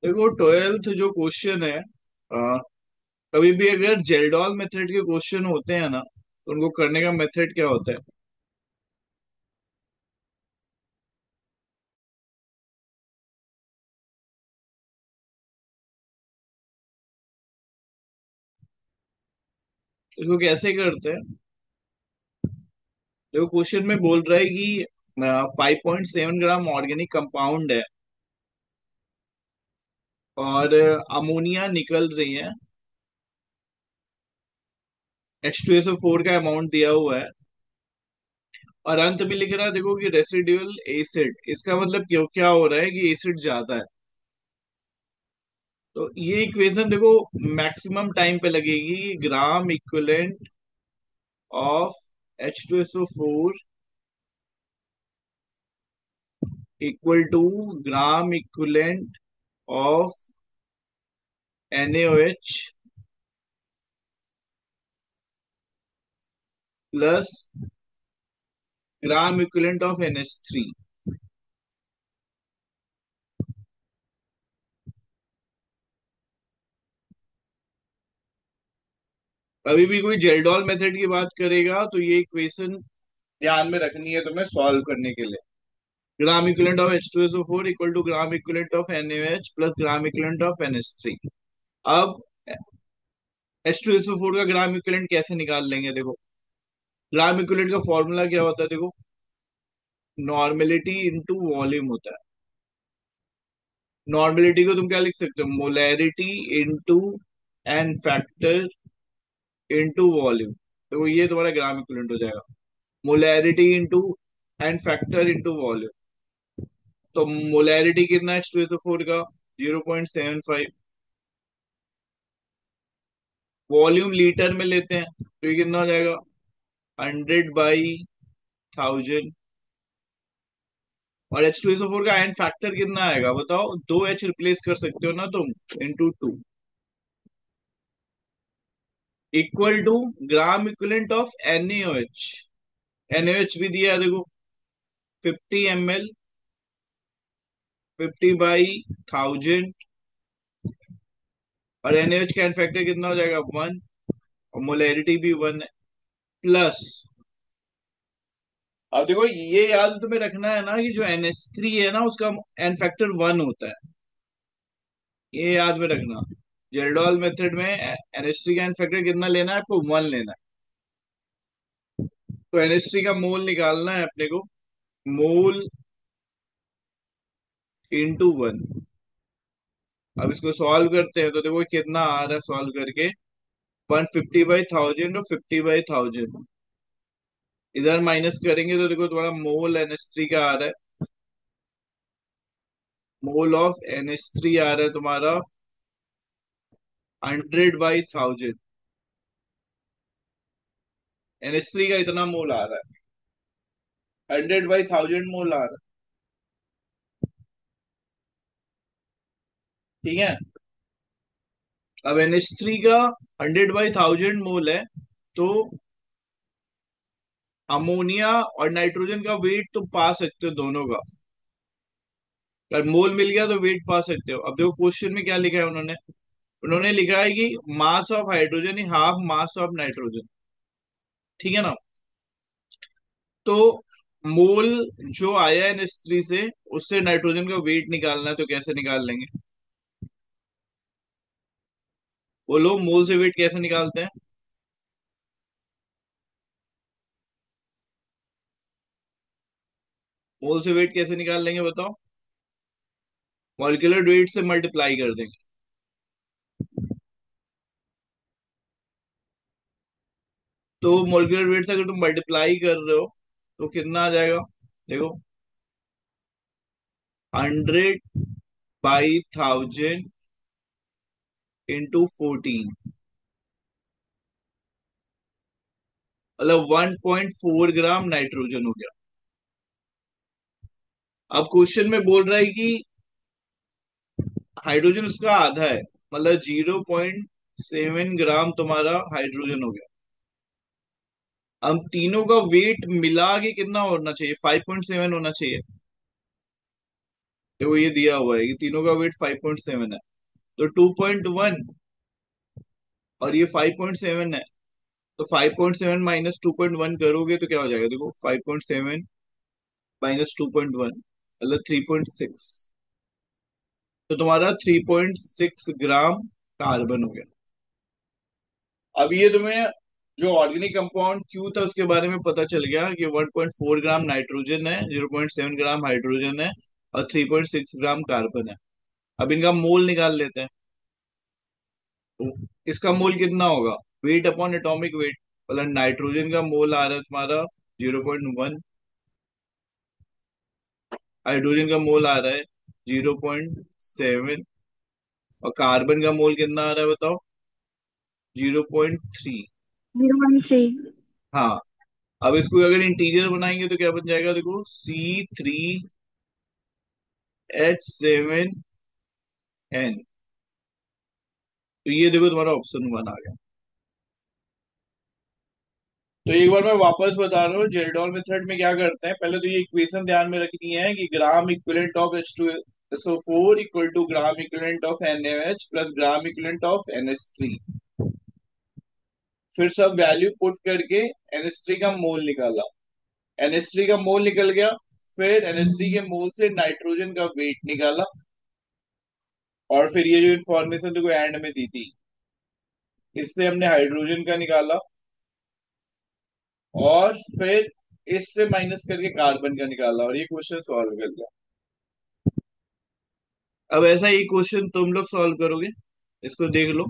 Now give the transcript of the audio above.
देखो, ट्वेल्थ जो क्वेश्चन है, कभी भी अगर जेल्डॉल मेथड के क्वेश्चन होते हैं ना, तो उनको करने का मेथड क्या होता है? इसको कैसे करते हैं? देखो, क्वेश्चन में बोल रहा है कि 5.7 ग्राम ऑर्गेनिक कंपाउंड है और अमोनिया निकल रही है। H2SO4 का अमाउंट दिया हुआ है और अंत में लिख रहा है, देखो कि रेसिड्यूअल एसिड, इसका मतलब क्यों क्या हो रहा है कि एसिड ज्यादा है। तो ये इक्वेशन देखो मैक्सिमम टाइम पे लगेगी। Gram equivalent of H2SO4 equal to gram equivalent of NaOH plus gram equivalent of NH3। कभी भी कोई जेल्डॉल मेथड की बात करेगा तो ये इक्वेशन ध्यान में रखनी है तुम्हें सॉल्व करने के लिए। Gram equivalent of H2SO4 equal to gram equivalent of NaOH plus gram equivalent of NH3। अब H2SO4 का ग्राम इक्विवेलेंट कैसे निकाल लेंगे? देखो, ग्राम इक्विवेलेंट का फॉर्मूला क्या होता है? देखो, नॉर्मेलिटी इनटू वॉल्यूम होता है। नॉर्मेलिटी को तुम क्या लिख सकते हो? Molarity into N factor into volume. तो ये तुम्हारा ग्राम इक्विवेलेंट हो जाएगा। Molarity into N factor into volume. तो मोलैरिटी कितना है H2SO4 का? 0.75। वॉल्यूम लीटर में लेते हैं तो ये कितना हो जाएगा? 100/1000। और H2SO4 का एन फैक्टर कितना आएगा बताओ? 2H रिप्लेस कर सकते हो ना तुम, into 2, equal to gram equivalent of NaOH। NaOH भी दिया है देखो, 50 ml, 50/1000। और NaOH का एन फैक्टर कितना हो जाएगा? 1। और मोलैरिटी भी 1 है, प्लस। अब देखो, ये याद तुम्हें रखना है ना कि जो NH3 है ना उसका एन फैक्टर 1 होता है। ये याद में रखना। जेल्डॉल मेथड में NH3 का एन फैक्टर कितना लेना है आपको? 1 लेना है। तो NH3 का मोल निकालना है अपने को। Mole into 1। अब इसको सॉल्व करते हैं तो देखो कितना आ रहा है सॉल्व करके। 150/1000 और 50/1000 इधर माइनस करेंगे तो देखो तुम्हारा मोल NH3 का आ रहा है। मोल ऑफ NH3 आ रहा है तुम्हारा 100/1000। NH3 का इतना मोल आ रहा है, 100/1000 मोल आ रहा है। ठीक है। अब NH3 का 100/1000 मोल है, तो अमोनिया और नाइट्रोजन का वेट तो पा सकते हो दोनों का। अगर मोल मिल गया तो वेट पा सकते हो। अब देखो क्वेश्चन में क्या लिखा है उन्होंने। उन्होंने लिखा है कि mass of hydrogen he half mass of nitrogen. ठीक है ना? तो मोल जो आया है NH3 से, उससे नाइट्रोजन का वेट निकालना है, तो कैसे निकाल लेंगे? बोलो, मोल से वेट कैसे निकालते हैं? मोल से वेट कैसे निकाल लेंगे बताओ? मॉलिक्यूलर वेट से मल्टीप्लाई कर देंगे। तो मॉलिक्यूलर वेट से अगर तुम मल्टीप्लाई कर रहे हो तो कितना आ जाएगा? देखो, 100/1000 इंटू 14, मतलब 1.4 ग्राम नाइट्रोजन हो गया। अब क्वेश्चन में बोल रहा है कि हाइड्रोजन उसका आधा है, मतलब 0.7 ग्राम तुम्हारा हाइड्रोजन हो गया। अब तीनों का वेट मिला के कितना होना चाहिए? 5.7 होना चाहिए। देखो ये दिया हुआ है कि तीनों का वेट 5.7 है, तो 2.1 और ये 5.7 है, तो 5.7 माइनस 2.1 करोगे तो क्या हो जाएगा, देखो 5.7 माइनस 2.1 मतलब 3.6। तो तुम्हारा 3.6 ग्राम कार्बन हो गया। अब ये तुम्हें जो ऑर्गेनिक कंपाउंड क्यू था उसके बारे में पता चल गया कि 1.4 ग्राम नाइट्रोजन है, 0.7 ग्राम हाइड्रोजन है और 3.6 ग्राम कार्बन है। अब इनका मोल निकाल लेते हैं। तो इसका मोल कितना होगा, वेट अपॉन एटॉमिक वेट, मतलब नाइट्रोजन का मोल आ रहा है तुम्हारा 0.1, हाइड्रोजन का मोल आ रहा है 0.7 और कार्बन का मोल कितना आ रहा है बताओ, 0.3। 0.3। हाँ, अब इसको अगर इंटीजर बनाएंगे तो क्या बन जाएगा, देखो C3H7N। तो ये देखो तुम्हारा ऑप्शन 1 आ गया। तो एक बार मैं वापस बता रहा हूँ, जेरडॉल मेथड में क्या करते हैं, पहले तो ये इक्वेशन ध्यान में रखनी है कि gram equivalent of H2SO4 equal to gram equivalent of NaOH plus gram equivalent of NH3। फिर सब वैल्यू पुट करके NH3 का मोल निकाला, NH3 का मोल निकल गया। फिर NH3 के मोल से नाइट्रोजन का वेट निकाला, और फिर ये जो इन्फॉर्मेशन तुमको एंड में दी थी, इससे हमने हाइड्रोजन का निकाला, और फिर इससे माइनस करके कार्बन का निकाला, और ये क्वेश्चन सॉल्व कर लिया। अब ऐसा ही क्वेश्चन तुम लोग सॉल्व करोगे, इसको देख लो।